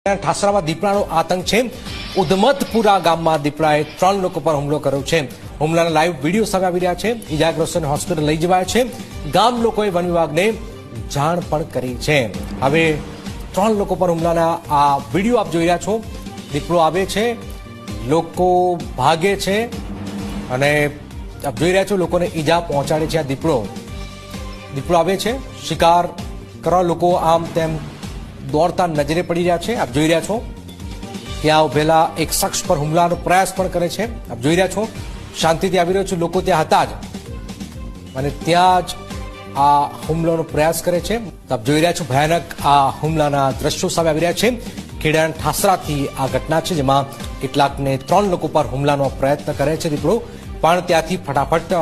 ઠાસરામાં દીપડાનો આતંક છે। ઉધમતપુરા ગામમાં દીપડાએ 3 લોકો પર હુમલો કર્યો છે। હુમલાના લાઈવ વિડીયો સામે આવી રહ્યા છે। ઇજાગ્રસ્તોને હોસ્પિટલ લઈ જવાયા છે। ગામ લોકોએ વન વિભાગને જાણ પણ કરી છે। હવે 3 લોકો પર હુમલાના આ વિડીયો આપ જોઈ રહ્યા છો। દીપડો આવે છે, લોકો ભાગે છે અને આપ જોઈ રહ્યા છો લોકોને ઈજા પહોંચાડે છે। આ દીપડો આવે છે, શિકાર કરવા લોકો આમ તેમ દોડતા નજરે પડી રહ્યા છે। આપ જોઈ રહ્યા છો ત્યાં ઉભેલા એક શખ્સ પર હુમલાનો પ્રયાસ પણ કરે છે। આપ જોઈ રહ્યા છો શાંતિથી આવી રહ્યો છે, લોકો ત્યાં હતા જ અને ત્યાં જ આ હુમલાનો પ્રયાસ કરે છે। આપ જોઈ રહ્યા છો ભયાનક આ હુમલાના દ્રશ્યો સામે આવી રહ્યા છે। ખેડાના ઠાસરાથી આ ઘટના છે, જેમાં કેટલાકને 3 લોકો પર હુમલાનો પ્રયત્ન કરે છે। દીપડો પણ ત્યાંથી ફટાફટ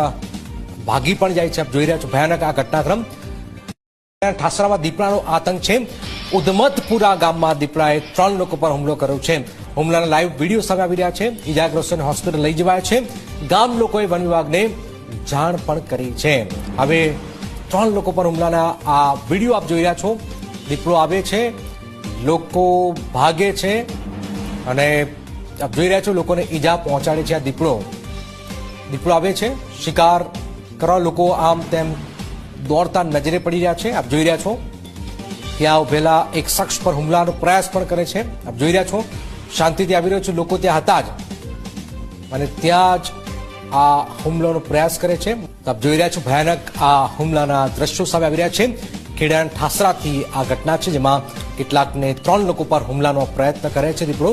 ભાગી પણ જાય છે। આપ જોઈ રહ્યા છો ભયાનક આ ઘટનાક્રમ। ઠાસરામાં દીપડાનો આતંક છે। ઉધમતપુરા ગામમાં દીપડાએ 3 લોકો પર હુમલો કર્યો છે। હુમલાના લાઈવ વિડીયો સામે આવી રહ્યા છે। ઇજાગ્રસ્તોને હોસ્પિટલ લઈ જવાયા છે। ગામ લોકોએ વન વિભાગને જાણ પણ કરી છે। હવે 3 લોકો પર હુમલાના આ વિડીયો આપ જોઈ રહ્યા છો। દીપડો આવે છે, લોકો ભાગે છે અને આપ જોઈ રહ્યા છો લોકોને ઈજા પહોંચાડે છે। આ દીપડો આવે છે, શિકાર કરવા લોકો આમ તેમ દોડતા નજરે પડી રહ્યા છે। આપ જોઈ રહ્યા છો ત્યાં ઉભેલા એક શખ્સ પર હુમલાનો પ્રયાસ પણ કરે છે। આપ જોઈ રહ્યા છો શાંતિથી આવી રહ્યો છે, લોકો ત્યાં હતા જ અને ત્યાં જ આ હુમલાનો પ્રયાસ કરે છે। આપ જોઈ રહ્યા છો ભયાનક આ હુમલાના દ્રશ્યો સામે આવી રહ્યા છે। ખેડાના ઠાસરાથી આ ઘટના છે, જેમાં કેટલાકને 3 લોકો પર હુમલાનો પ્રયત્ન કરે છે। દીપડો